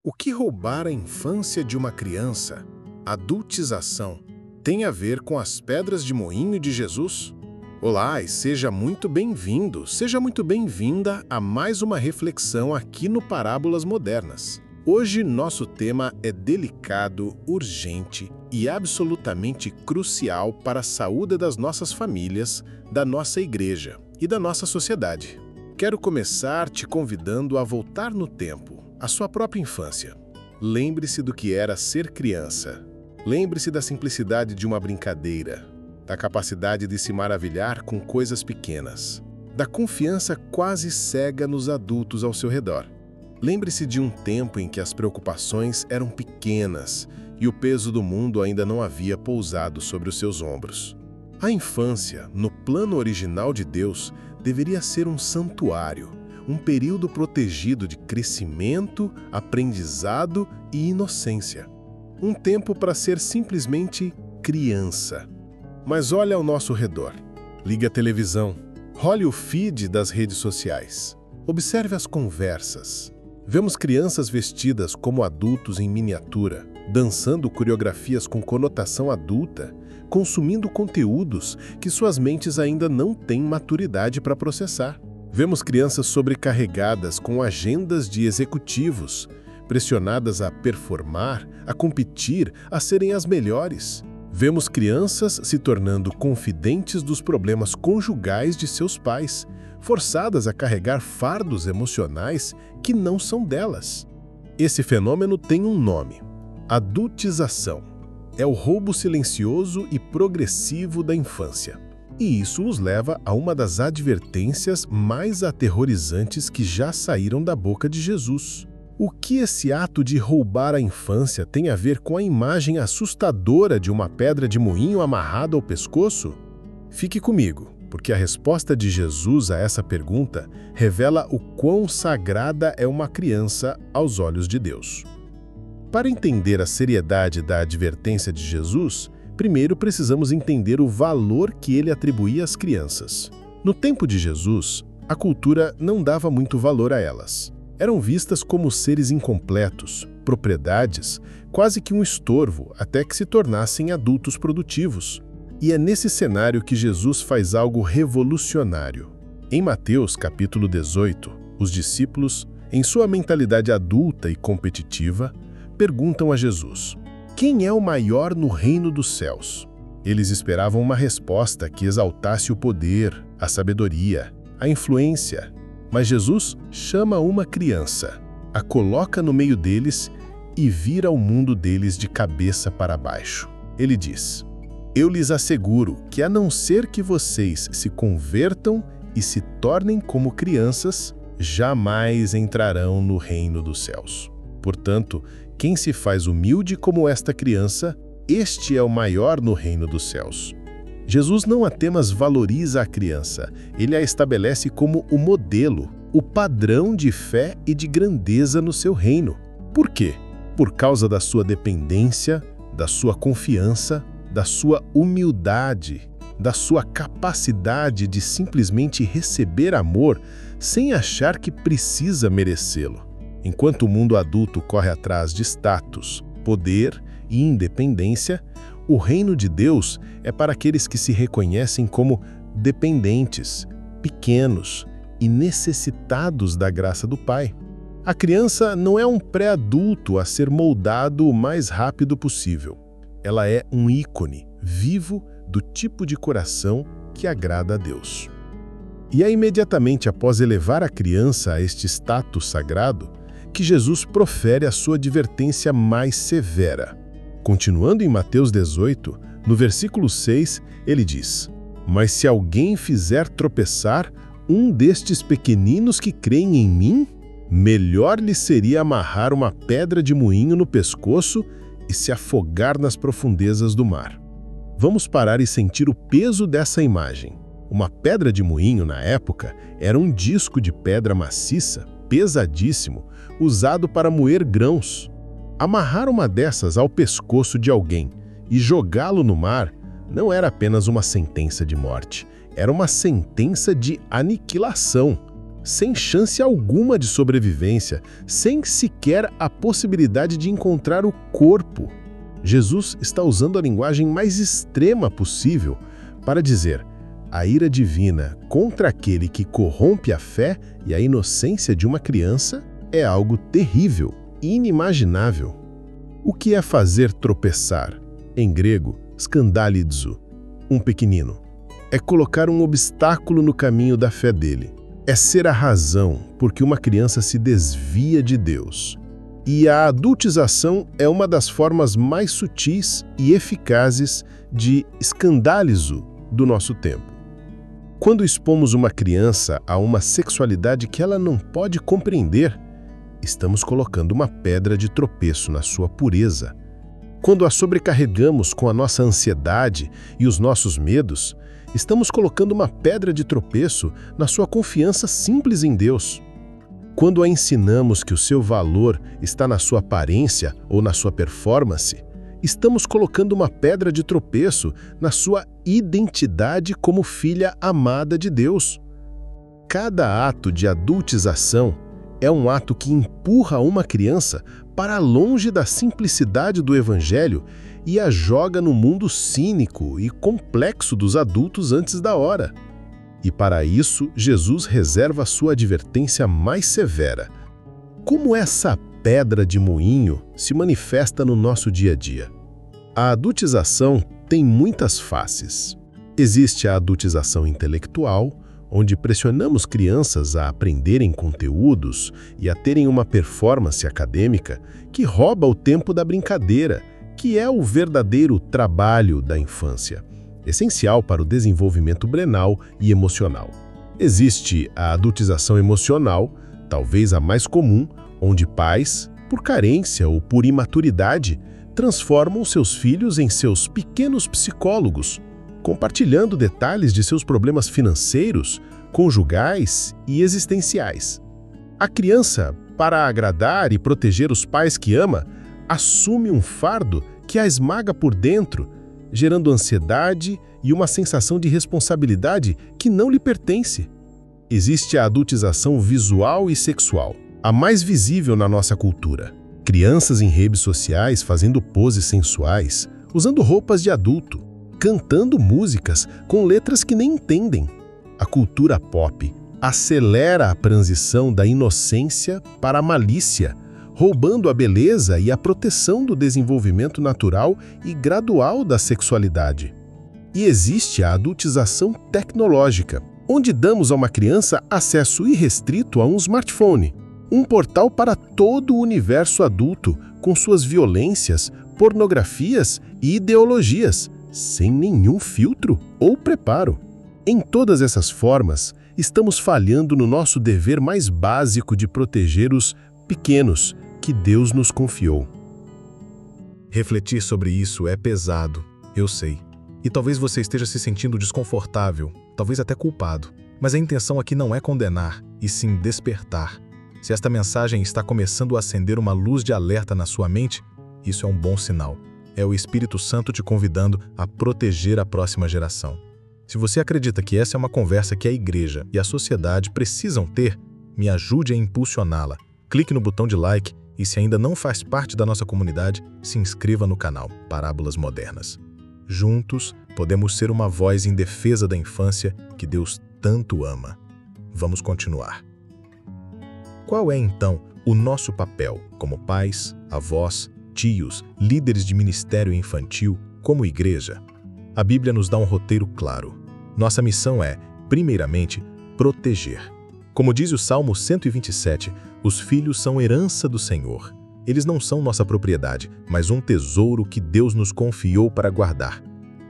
O que roubar a infância de uma criança, adultização, tem a ver com as pedras de moinho de Jesus? Olá e seja muito bem-vindo, seja muito bem-vinda a mais uma reflexão aqui no Parábolas Modernas. Hoje nosso tema é delicado, urgente e absolutamente crucial para a saúde das nossas famílias, da nossa igreja e da nossa sociedade. Quero começar te convidando a voltar no tempo, à sua própria infância. Lembre-se do que era ser criança. Lembre-se da simplicidade de uma brincadeira, da capacidade de se maravilhar com coisas pequenas, da confiança quase cega nos adultos ao seu redor. Lembre-se de um tempo em que as preocupações eram pequenas e o peso do mundo ainda não havia pousado sobre os seus ombros. A infância, no plano original de Deus, deveria ser um santuário, um período protegido de crescimento, aprendizado e inocência. Um tempo para ser simplesmente criança. Mas olha ao nosso redor. Ligue a televisão. Role o feed das redes sociais. Observe as conversas. Vemos crianças vestidas como adultos em miniatura, dançando coreografias com conotação adulta, consumindo conteúdos que suas mentes ainda não têm maturidade para processar. Vemos crianças sobrecarregadas com agendas de executivos, pressionadas a performar, a competir, a serem as melhores. Vemos crianças se tornando confidentes dos problemas conjugais de seus pais, forçadas a carregar fardos emocionais que não são delas. Esse fenômeno tem um nome: adultização. É o roubo silencioso e progressivo da infância. E isso nos leva a uma das advertências mais aterrorizantes que já saíram da boca de Jesus. O que esse ato de roubar a infância tem a ver com a imagem assustadora de uma pedra de moinho amarrada ao pescoço? Fique comigo, porque a resposta de Jesus a essa pergunta revela o quão sagrada é uma criança aos olhos de Deus. Para entender a seriedade da advertência de Jesus, primeiro precisamos entender o valor que ele atribuía às crianças. No tempo de Jesus, a cultura não dava muito valor a elas. Eram vistas como seres incompletos, propriedades, quase que um estorvo, até que se tornassem adultos produtivos. E é nesse cenário que Jesus faz algo revolucionário. Em Mateus capítulo 18, os discípulos, em sua mentalidade adulta e competitiva, perguntam a Jesus: quem é o maior no reino dos céus? Eles esperavam uma resposta que exaltasse o poder, a sabedoria, a influência. Mas Jesus chama uma criança, a coloca no meio deles e vira o mundo deles de cabeça para baixo. Ele diz: eu lhes asseguro que, a não ser que vocês se convertam e se tornem como crianças, jamais entrarão no reino dos céus. Portanto, quem se faz humilde como esta criança, este é o maior no reino dos céus. Jesus não apenas valoriza a criança, ele a estabelece como o modelo, o padrão de fé e de grandeza no seu reino. Por quê? Por causa da sua dependência, da sua confiança, da sua humildade, da sua capacidade de simplesmente receber amor sem achar que precisa merecê-lo. Enquanto o mundo adulto corre atrás de status, poder e independência, o reino de Deus é para aqueles que se reconhecem como dependentes, pequenos e necessitados da graça do Pai. A criança não é um pré-adulto a ser moldado o mais rápido possível. Ela é um ícone vivo do tipo de coração que agrada a Deus. E é imediatamente após elevar a criança a este status sagrado que Jesus profere a sua advertência mais severa. Continuando em Mateus 18, no versículo 6, ele diz: mas se alguém fizer tropeçar um destes pequeninos que creem em mim, melhor lhe seria amarrar uma pedra de moinho no pescoço e se afogar nas profundezas do mar. Vamos parar e sentir o peso dessa imagem. Uma pedra de moinho, na época, era um disco de pedra maciça, pesadíssimo, usado para moer grãos. Amarrar uma dessas ao pescoço de alguém e jogá-lo no mar não era apenas uma sentença de morte, era uma sentença de aniquilação. sem chance alguma de sobrevivência, sem sequer a possibilidade de encontrar o corpo. Jesus está usando a linguagem mais extrema possível para dizer: a ira divina contra aquele que corrompe a fé e a inocência de uma criança é algo terrível, inimaginável. O que é fazer tropeçar? Em grego, skandalizo, um pequenino. É colocar um obstáculo no caminho da fé dele. É ser a razão porque uma criança se desvia de Deus. E a adultização é uma das formas mais sutis e eficazes de escandalizo do nosso tempo. Quando expomos uma criança a uma sexualidade que ela não pode compreender, estamos colocando uma pedra de tropeço na sua pureza. Quando a sobrecarregamos com a nossa ansiedade e os nossos medos, estamos colocando uma pedra de tropeço na sua confiança simples em Deus. Quando a ensinamos que o seu valor está na sua aparência ou na sua performance, estamos colocando uma pedra de tropeço na sua identidade como filha amada de Deus. Cada ato de adultização é um ato que empurra uma criança para longe da simplicidade do Evangelho e a joga no mundo cínico e complexo dos adultos antes da hora. E para isso, Jesus reserva a sua advertência mais severa. Como essa pedra de moinho se manifesta no nosso dia a dia? A adultização tem muitas faces. Existe a adultização intelectual, onde pressionamos crianças a aprenderem conteúdos e a terem uma performance acadêmica que rouba o tempo da brincadeira, que é o verdadeiro trabalho da infância, essencial para o desenvolvimento brenal e emocional. Existe a adultização emocional, talvez a mais comum, onde pais, por carência ou por imaturidade, transformam seus filhos em seus pequenos psicólogos, compartilhando detalhes de seus problemas financeiros, conjugais e existenciais. A criança, para agradar e proteger os pais que ama, assume um fardo que a esmaga por dentro, gerando ansiedade e uma sensação de responsabilidade que não lhe pertence. Existe a adultização visual e sexual, a mais visível na nossa cultura. Crianças em redes sociais fazendo poses sensuais, usando roupas de adulto, cantando músicas com letras que nem entendem. A cultura pop acelera a transição da inocência para a malícia, roubando a beleza e a proteção do desenvolvimento natural e gradual da sexualidade. E existe a adultização tecnológica, onde damos a uma criança acesso irrestrito a um smartphone, um portal para todo o universo adulto, com suas violências, pornografias e ideologias, sem nenhum filtro ou preparo. Em todas essas formas, estamos falhando no nosso dever mais básico de proteger os pequenos que Deus nos confiou. Refletir sobre isso é pesado, eu sei. E talvez você esteja se sentindo desconfortável, talvez até culpado. Mas a intenção aqui não é condenar, e sim despertar. Se esta mensagem está começando a acender uma luz de alerta na sua mente, isso é um bom sinal. É o Espírito Santo te convidando a proteger a próxima geração. Se você acredita que essa é uma conversa que a igreja e a sociedade precisam ter, me ajude a impulsioná-la. Clique no botão de like e, se ainda não faz parte da nossa comunidade, se inscreva no canal Parábolas Modernas. Juntos, podemos ser uma voz em defesa da infância que Deus tanto ama. Vamos continuar. Qual é, então, o nosso papel como pais, avós, tios, líderes de ministério infantil, como igreja? A Bíblia nos dá um roteiro claro. Nossa missão é, primeiramente, proteger. Como diz o Salmo 127, os filhos são herança do Senhor. Eles não são nossa propriedade, mas um tesouro que Deus nos confiou para guardar.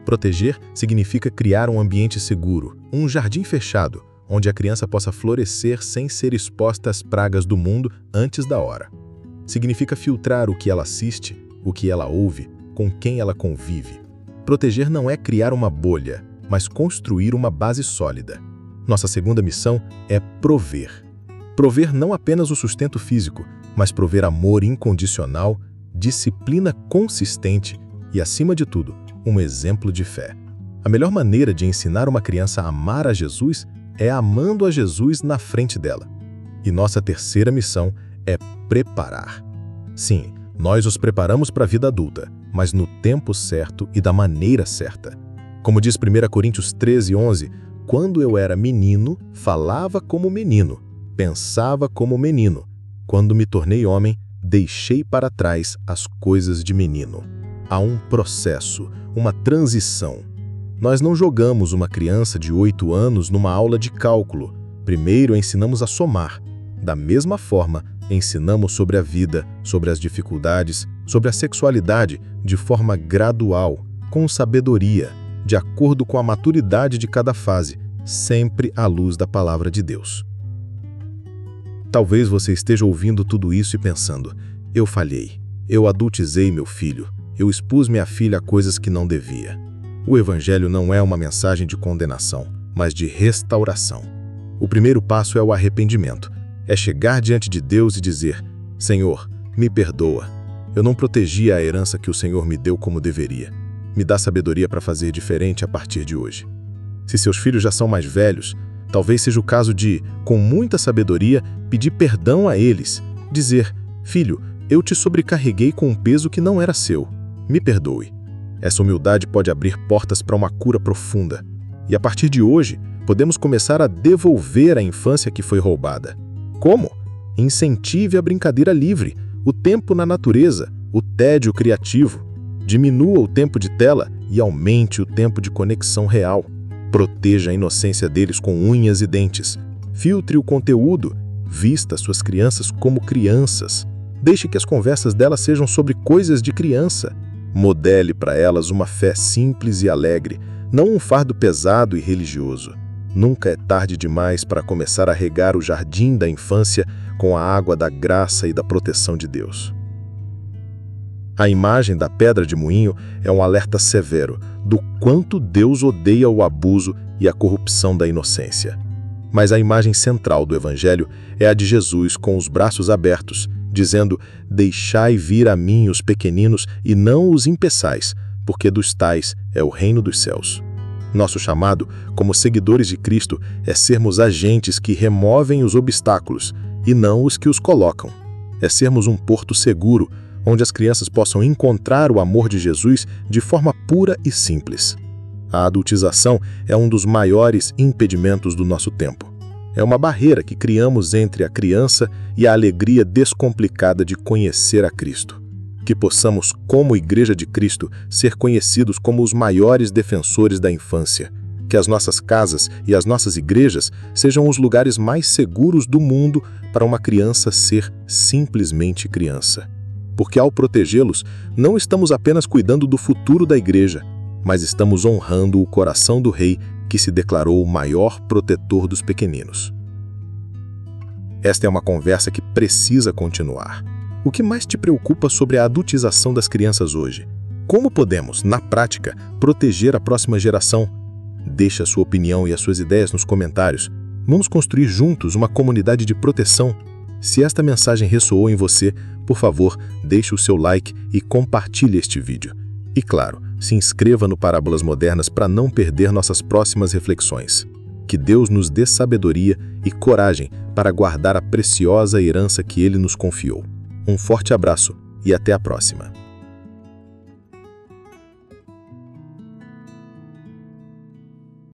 Proteger significa criar um ambiente seguro, um jardim fechado, onde a criança possa florescer sem ser exposta às pragas do mundo antes da hora. Significa filtrar o que ela assiste, o que ela ouve, com quem ela convive. Proteger não é criar uma bolha, mas construir uma base sólida. Nossa segunda missão é prover. Prover não apenas o sustento físico, mas prover amor incondicional, disciplina consistente e, acima de tudo, um exemplo de fé. A melhor maneira de ensinar uma criança a amar a Jesus é amando a Jesus na frente dela. E nossa terceira missão é preparar. Sim, nós os preparamos para a vida adulta, mas no tempo certo e da maneira certa. Como diz 1 Coríntios 13:11, quando eu era menino, falava como menino, pensava como menino. Quando me tornei homem, deixei para trás as coisas de menino. Há um processo, uma transição. Nós não jogamos uma criança de 8 anos numa aula de cálculo. Primeiro ensinamos a somar. Da mesma forma, ensinamos sobre a vida, sobre as dificuldades, sobre a sexualidade, de forma gradual, com sabedoria, de acordo com a maturidade de cada fase, sempre à luz da palavra de Deus. Talvez você esteja ouvindo tudo isso e pensando, eu falhei, eu adultizei meu filho, eu expus minha filha a coisas que não devia. O Evangelho não é uma mensagem de condenação, mas de restauração. O primeiro passo é o arrependimento. É chegar diante de Deus e dizer, Senhor, me perdoa. Eu não protegi a herança que o Senhor me deu como deveria. Me dá sabedoria para fazer diferente a partir de hoje. Se seus filhos já são mais velhos, talvez seja o caso de, com muita sabedoria, pedir perdão a eles. Dizer, filho, eu te sobrecarreguei com um peso que não era seu. Me perdoe. Essa humildade pode abrir portas para uma cura profunda. E a partir de hoje, podemos começar a devolver a infância que foi roubada. Como? Incentive a brincadeira livre, o tempo na natureza, o tédio criativo. Diminua o tempo de tela e aumente o tempo de conexão real. Proteja a inocência deles com unhas e dentes. Filtre o conteúdo. Vista suas crianças como crianças. Deixe que as conversas delas sejam sobre coisas de criança. Modele para elas uma fé simples e alegre, não um fardo pesado e religioso. Nunca é tarde demais para começar a regar o jardim da infância com a água da graça e da proteção de Deus. A imagem da pedra de moinho é um alerta severo do quanto Deus odeia o abuso e a corrupção da inocência. Mas a imagem central do Evangelho é a de Jesus com os braços abertos, dizendo, deixai vir a mim os pequeninos e não os impeçais, porque dos tais é o reino dos céus. Nosso chamado, como seguidores de Cristo, é sermos agentes que removem os obstáculos e não os que os colocam. É sermos um porto seguro, onde as crianças possam encontrar o amor de Jesus de forma pura e simples. A adultização é um dos maiores impedimentos do nosso tempo. É uma barreira que criamos entre a criança e a alegria descomplicada de conhecer a Cristo. Que possamos, como Igreja de Cristo, ser conhecidos como os maiores defensores da infância. Que as nossas casas e as nossas igrejas sejam os lugares mais seguros do mundo para uma criança ser simplesmente criança. Porque ao protegê-los, não estamos apenas cuidando do futuro da igreja, mas estamos honrando o coração do Rei que se declarou o maior protetor dos pequeninos. Esta é uma conversa que precisa continuar. O que mais te preocupa sobre a adultização das crianças hoje? Como podemos, na prática, proteger a próxima geração? Deixe a sua opinião e as suas ideias nos comentários. Vamos construir juntos uma comunidade de proteção. Se esta mensagem ressoou em você, por favor, deixe o seu like e compartilhe este vídeo. E claro, se inscreva no Parábolas Modernas para não perder nossas próximas reflexões. Que Deus nos dê sabedoria e coragem para guardar a preciosa herança que Ele nos confiou. Um forte abraço e até a próxima.